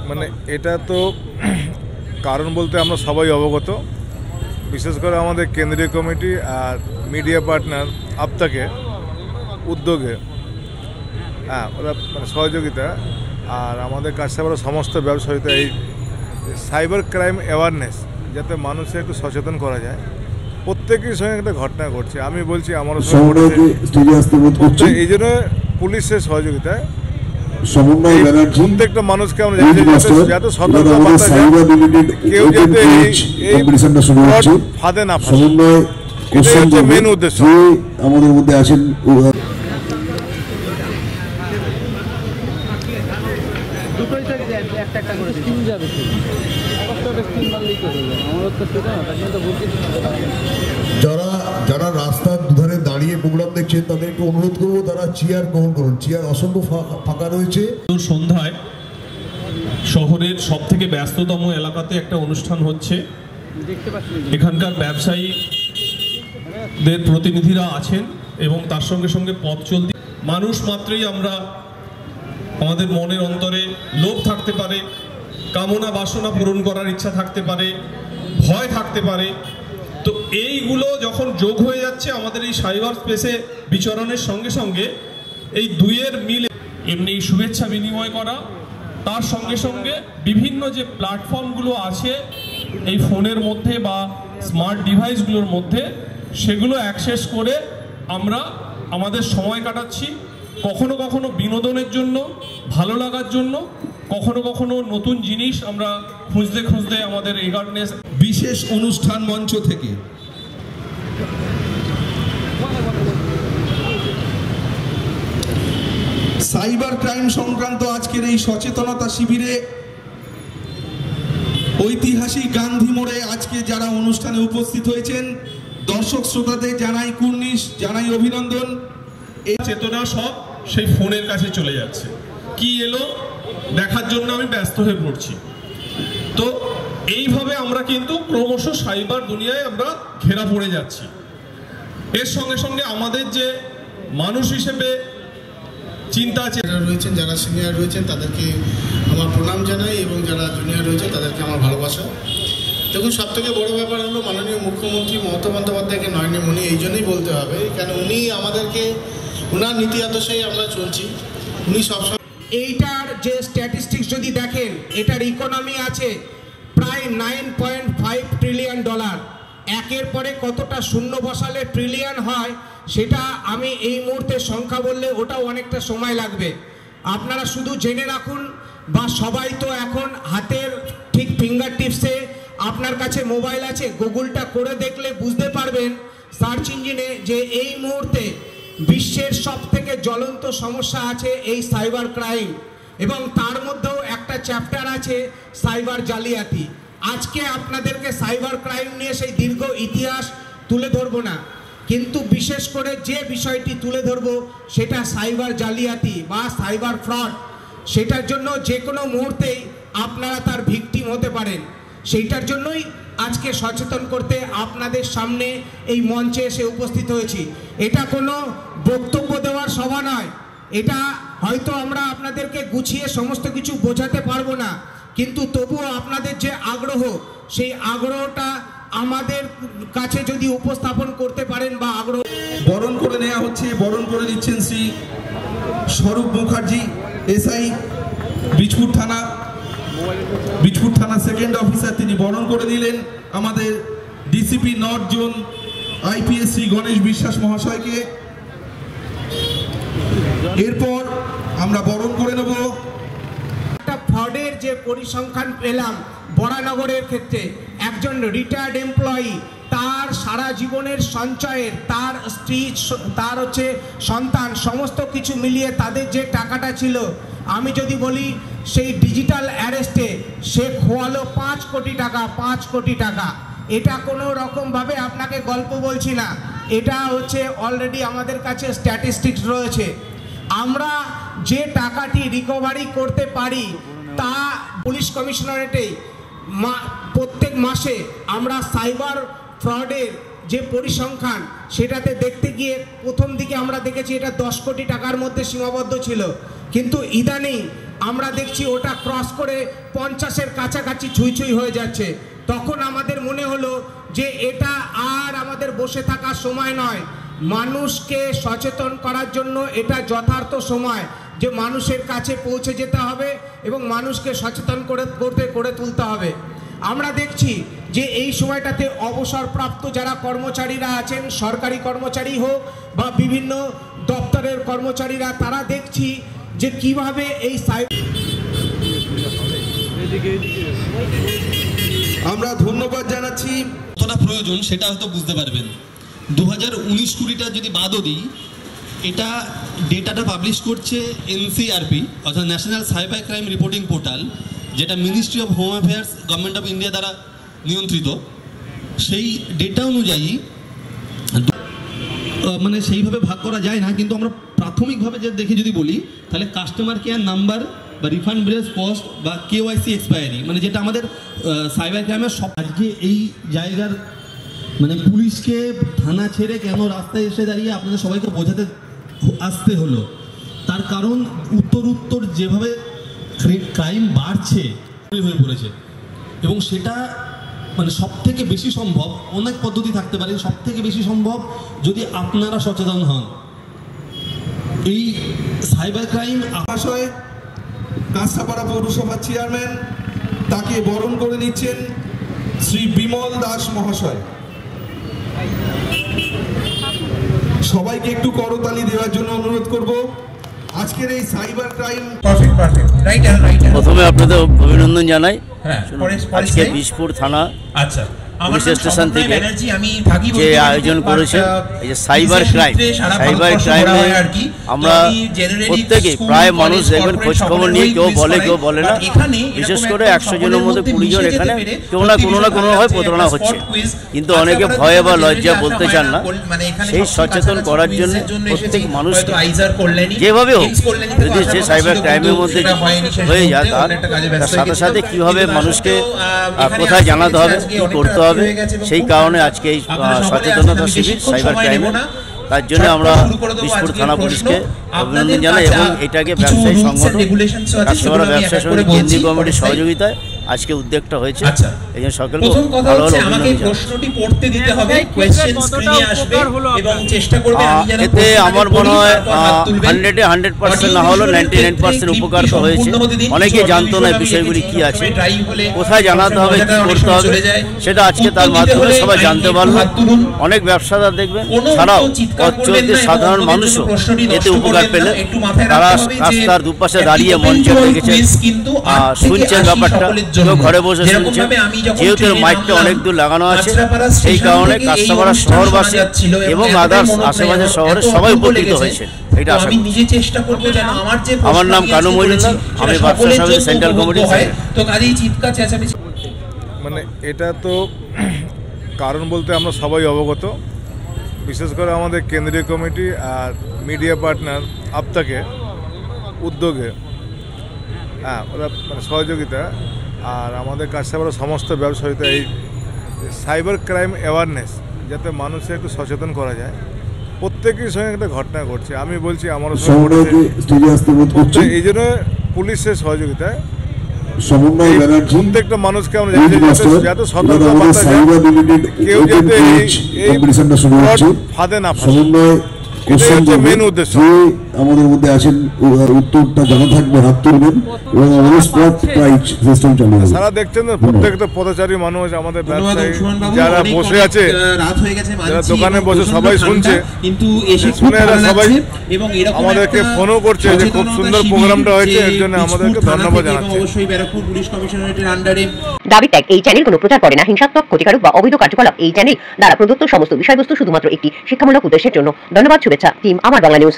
মানে এটা তো কারণ বলতে আমরা সবাই অবগত, বিশেষ করে আমাদের কেন্দ্রীয় কমিটি আর মিডিয়া পার্টনার আপতাকে উদ্যোগে ওরা মানে সহযোগিতা আর আমাদের কাছে আমরা সমস্ত ব্যবসায়ীতে এই সাইবার ক্রাইম অ্যাওয়ারনেস যাতে মানুষের একটু সচেতন করা যায়। প্রত্যেকের সঙ্গে একটা ঘটনা ঘটছে, আমি বলছি আমার সঙ্গে এই জন্য পুলিশের সহযোগিতায় প্রত্যেকটা মানুষকে আমরা যাতে সতর্কবার্তা কেউ যাতে এই ফাঁদে না ফেলে, এটাই হচ্ছে মেন উদ্দেশ্য। আমাদের মধ্যে আছেন যারা রাস্তার দুধারে দাঁড়িয়ে প্রোগ্রাম দেখছেন তাদের একটু অনুরোধ করবো তারা চেয়ার গ্রহণ করুন। চেয়ার অসংখ্য ফাঁকা রয়েছে। সন্ধ্যায় শহরের সব থেকে ব্যস্ততম এলাকাতে একটা অনুষ্ঠান হচ্ছে, এখানকার ব্যবসায়ীদের প্রতিনিধিরা আছেন এবং তার সঙ্গে সঙ্গে পথ চলতি মানুষ মাত্রই আমরা আমাদের মনের অন্তরে লোভ থাকতে পারে, কামনা বাসনা পূরণ করার ইচ্ছা থাকতে পারে, ভয় থাকতে পারে। তো এইগুলো যখন যোগ হয়ে যাচ্ছে আমাদের এই সাইবার স্পেসে বিচরণের সঙ্গে সঙ্গে এই দুইয়ের মিলে এমনি শুভেচ্ছা বিনিময় করা, তার সঙ্গে সঙ্গে বিভিন্ন যে প্ল্যাটফর্মগুলো আছে এই ফোনের মধ্যে বা স্মার্ট ডিভাইসগুলোর মধ্যে সেগুলো অ্যাক্সেস করে আমরা আমাদের সময় কাটাচ্ছি, কখনো কখনো বিনোদনের জন্য, ভালো লাগার জন্য, কখনো কখনো নতুন জিনিস আমরা খুঁজতে খুঁজতে আমাদের এগারনেস। বিশেষ অনুষ্ঠান মঞ্চ থেকে সাইবার ক্রাইম সংক্রান্ত আজকের এই সচেতনতা শিবিরে ঐতিহাসিক গান্ধী মোড়ে আজকে যারা অনুষ্ঠানে উপস্থিত হয়েছেন দর্শক শ্রোতাদের জানাই কুর্নিশ, জানাই অভিনন্দন। এই চেতনা সব সেই ফোনের কাছে চলে যাচ্ছে, কি এলো দেখার জন্য আমি ব্যস্ত হয়ে পড়ছি। তো এইভাবে আমরা কিন্তু ক্রমশ সাইবার দুনিয়ায় আমরা ঘেরা পড়ে যাচ্ছি। এর সঙ্গে সঙ্গে আমাদের যে মানুষ হিসেবে চিন্তা আছে, যারা রয়েছেন, যারা সিনিয়র রয়েছেন তাদেরকে আমার প্রণাম জানাই এবং যারা জুনিয়র রয়েছে তাদেরকে আমার ভালোবাসা। দেখুন, সব থেকে বড় ব্যাপার হলো মাননীয় মুখ্যমন্ত্রী মমতা বন্দ্যোপাধ্যায়কে নয়নমণি এই জন্যই বলতে হবে, কেন উনি আমাদেরকে ওনার নীতি আদর্শেই আমরা চলছি। উনি সবসময় এইটার যে স্ট্যাটিস্টিক্স যদি দেখেন, এটার ইকোনমি আছে প্রায় $9.5 ট্রিলিয়ন। একের পরে কতটা শূন্য বসালে ট্রিলিয়ন হয় সেটা আমি এই মুহূর্তে সংখ্যা বললে ওটাও অনেকটা সময় লাগবে। আপনারা শুধু জেনে রাখুন, বা সবাই তো এখন হাতের ঠিক ফিঙ্গার টিপসে আপনার কাছে মোবাইল আছে, গুগলটা করে দেখলে বুঝতে পারবেন সার্চ ইঞ্জিনে যে এই মুহূর্তে বিশ্বের সব থেকে জ্বলন্ত সমস্যা আছে এই সাইবার ক্রাইম, এবং তার মধ্যেও একটা চ্যাপ্টার আছে সাইবার জালিয়াতি। আজকে আপনাদেরকে সাইবার ক্রাইম নিয়ে সেই দীর্ঘ ইতিহাস তুলে ধরবো না, কিন্তু বিশেষ করে যে বিষয়টি তুলে ধরবো সেটা সাইবার জালিয়াতি বা সাইবার ফ্রড। সেটার জন্য যে কোনো মুহূর্তেই আপনারা তার ভিকটিম হতে পারেন। সেইটার জন্যই আজকে সচেতন করতে আপনাদের সামনে এই মঞ্চে এসে উপস্থিত হয়েছি। এটা কোনো বক্তব্য দেওয়ার সভা নয়, এটা হয়তো আমরা আপনাদেরকে গুছিয়ে সমস্ত কিছু বোঝাতে পারবো না, কিন্তু তবুও আপনাদের যে আগ্রহ, সেই আগ্রহটা আমাদের কাছে যদি উপস্থাপন করতে পারেন বা আগ্রহ। বরণ করে নেওয়া হচ্ছে, বরণ করে দিচ্ছেন শ্রী স্বরূপ মুখার্জি, এসআই বীজপুর থানা সেকেন্ড অফিসার, তিনি বরণ করে দিলেন আমাদের DCP north zone IPS Shri Ganesh বিশ্বাস মহাশয়কে। এরপর আমরা বরণ করে নেব। একটা ফ্রডের যে পরিসংখ্যান পেলাম বরানগরের ক্ষেত্রে, একজন রিটায়ার্ড এমপ্লয়ি তার সারা জীবনের সঞ্চয়ের, তার স্ত্রী, তার সন্তান, সমস্ত কিছু মিলিয়ে তাদের যে টাকাটা ছিল, আমি যদি বলি সেই ডিজিটাল অ্যারেস্টে সে খোয়ালো 5 কোটি টাকা। 5 কোটি টাকা, এটা কোনো রকমভাবে আপনাকে গল্প বলছি না, এটা অলরেডি আমাদের কাছে স্ট্যাটিস্টিক্স রয়েছে। আমরা যে টাকাটি রিকভারি করতে পারি তা পুলিশ কমিশনারেটে প্রত্যেক মাসে আমরা সাইবার ফ্রডের যে পরিসংখ্যান সেটাতে দেখতে গিয়ে প্রথম দিকে আমরা দেখেছি এটা 10 কোটি টাকার মধ্যে সীমাবদ্ধ ছিল। কিন্তু ইদানিং আমরা দেখছি ওটা ক্রস করে 50-এর কাছাকাছি ছুঁই হয়ে যাচ্ছে। তখন আমাদের মনে হলো যে এটা আর আমাদের বসে থাকার সময় নয়, মানুষকে সচেতন করার জন্য এটা যথার্থ সময় যে মানুষের কাছে পৌঁছে যেতে হবে এবং মানুষকে সচেতন করে তুলতে হবে। আমরা দেখছি যে এই সময়টাতে অবসরপ্রাপ্ত যারা কর্মচারীরা আছেন, সরকারি কর্মচারী হোক বা বিভিন্ন দপ্তরের কর্মচারীরা, তারা দেখছি যে কিভাবে এই আমরা ধন্যবাদ জানাচ্ছি। কতটা প্রয়োজন সেটা হয়তো বুঝতে পারবেন। 2019-20টা যদি বাদও দিই, এটা ডেটাটা পাবলিশ করছে এনসিআরপি অর্থাৎ national cyber crime reporting portal, যেটা ministry of home affairs government of India দ্বারা নিয়ন্ত্রিত। সেই ডেটা অনুযায়ী মানে সেইভাবে ভাগ করা যায় না, কিন্তু আমরা প্রাথমিকভাবে যে দেখে যদি বলি তাহলে কাস্টমার কেয়ার নাম্বার বা রিফান্ড ব্রেস কস্ট বা কেওয়াইসি এক্সপায়ারি, মানে যেটা আমাদের সাইবার ক্রাইমের সব। আজকে এই জায়গার মানে পুলিশকে থানা ছেড়ে কেন রাস্তায় এসে দাঁড়িয়ে আপনাদের সবাইকে বোঝাতে আসতে হলো, তার কারণ উত্তর যেভাবে ক্রাইম বাড়ছে হয়ে পড়েছে, এবং সেটা মানে সব থেকে বেশি সম্ভব, অনেক পদ্ধতি থাকতে পারে, সব থেকে বেশি সম্ভব যদি আপনারা সচেতন হন। এই সাইবার ক্রাইম মহাশয় কাঁচরাপাড়া পৌরসভার চেয়ারম্যান, তাকে বরণ করে নিচ্ছেন শ্রী বিমল দাস মহাশয়। সবাইকে একটু করতালি দেওয়ার জন্য অনুরোধ করব। আজকের এই সাইবার ক্রাইম প্রথমে আপনাদের অভিনন্দন জানাই। আজকে বিশপুর থানা পুলিশ স্টেশন থেকে যে আয়োজন করেছে এই যে সাইবার ক্রাইমে আমরা প্রত্যেকে প্রায় মানুষ দেখবেন খোঁজ খবর নিয়ে কেউ বলে না, বিশেষ করে 100 জনের মধ্যে 20 জন এখানে কেউ না কোনোভাবে প্রতারণা হচ্ছে, কিন্তু অনেকে ভয়ে বা লজ্জা বলতে চান না। সেই সচেতন করার জন্য প্রত্যেক মানুষকে যেভাবে হোক, যদি সে সাইবার ক্রাইমের মধ্যে হয়ে যায় তার সাথে সাথে কীভাবে মানুষকে কোথায় জানাতে হবে, কী করতে হবে, সেই কারণে আজকে এই সচেতনতা শিবির সাইবার ক্রাইমে। তার জন্য আমরা বিশপুর থানা পুলিশকে অভিনন্দন জানাই এবং এটাকে ব্যবসায়ী সংগঠন কাঁচরাপাড়া ব্যবসায়ী সমিতি কেন্দ্রীয় কমিটির সহযোগিতায় আজকে উদ্যোগটা হয়েছে। এই জন্য সকলকে ভালো এতে আমার মনে হয় 100% না হলেও 99% উপকার তো হয়েছে। অনেকে জানতো না বিষয়গুলি কি আছে, কোথায় জানাতে হবে, কি করতে হবে, সেটা আজকে তার মাধ্যমে সবাই জানতে পারলো। অনেক ব্যবসাদার দেখবেন ছাড়াও পথচলতি সাধারণ মানুষও এতে উপকার পেলে তারা রাস্তার দুপাশে দাঁড়িয়ে মঞ্চে দেখেছেন, শুনছেন ব্যাপারটা, কেউ ঘরে বসে শুনছেন। যেহেতু মাইকটা অনেক দূর লাগানো আছে, সেই কারণে কাঁচরাপাড়া শহরবাসী এবং আদার্স আশেপাশের শহরে সবাই উপকৃত হয়েছে। এটা আশা করি। আমার নাম কানু মজুমদার, আমি ব্যবসা সমিতি সেন্ট্রাল কমিটি। মানে এটা তো কারণ বলতে আমরা সবাই অবগত, বিশেষ করে আমাদের কেন্দ্রীয় কমিটি আর মিডিয়া পার্টনার আপতাকে উদ্যোগে, ওরা মানে সহযোগিতা, আর আমাদের কাঁচরাপাড়া সমস্ত ব্যবসায়ীতে এই সাইবার ক্রাইম অ্যাওয়ারনেস যাতে মানুষের একটু সচেতন করা যায়। প্রত্যেকের সঙ্গে একটা ঘটনা ঘটছে, আমি বলছি আমারও সঙ্গে ঘটেছে। এই জন্য পুলিশের সহযোগিতায় প্রত্যেকটা মানুষকে আমরা যাতে সতর্কতা কেউ যাতে এই ফাঁদে না ফাঁসে, মেন উদ্দেশ্য। আমাদের মধ্যে আছেন উত্তরটা জানা থাকবে, হাত তুলবেন এবং আমাদের স্পট প্রাইজ সিস্টেম চালু হবে। সারা দেখছেন না, প্রত্যেকটা পথচারী মানুষ, আমাদের ব্যবসায়ী যারা বসে আছে, যারা দোকানে বসে সবাই শুনছে, শুনে এরা সবাই আমাদেরকে ফোনও করছে যে খুব সুন্দর প্রোগ্রামটা হয়েছে, এর জন্য আমাদেরকে ধন্যবাদ জানাচ্ছি। দাবি ত্যাগ এই চ্যানেল কোনো প্রচার করে না হিংসাত্মক, ক্ষতিকারক বা অবৈধ কার্যকলাপ। এই চ্যানেল দ্বারা প্রদত্ত সমস্ত বিষয়বস্তু শুধুমাত্র একটি শিক্ষামূলক উদ্দেশ্যের জন্য। ধন্যবাদ, শুভেচ্ছা, টিম আমার বাংলা নিউজ।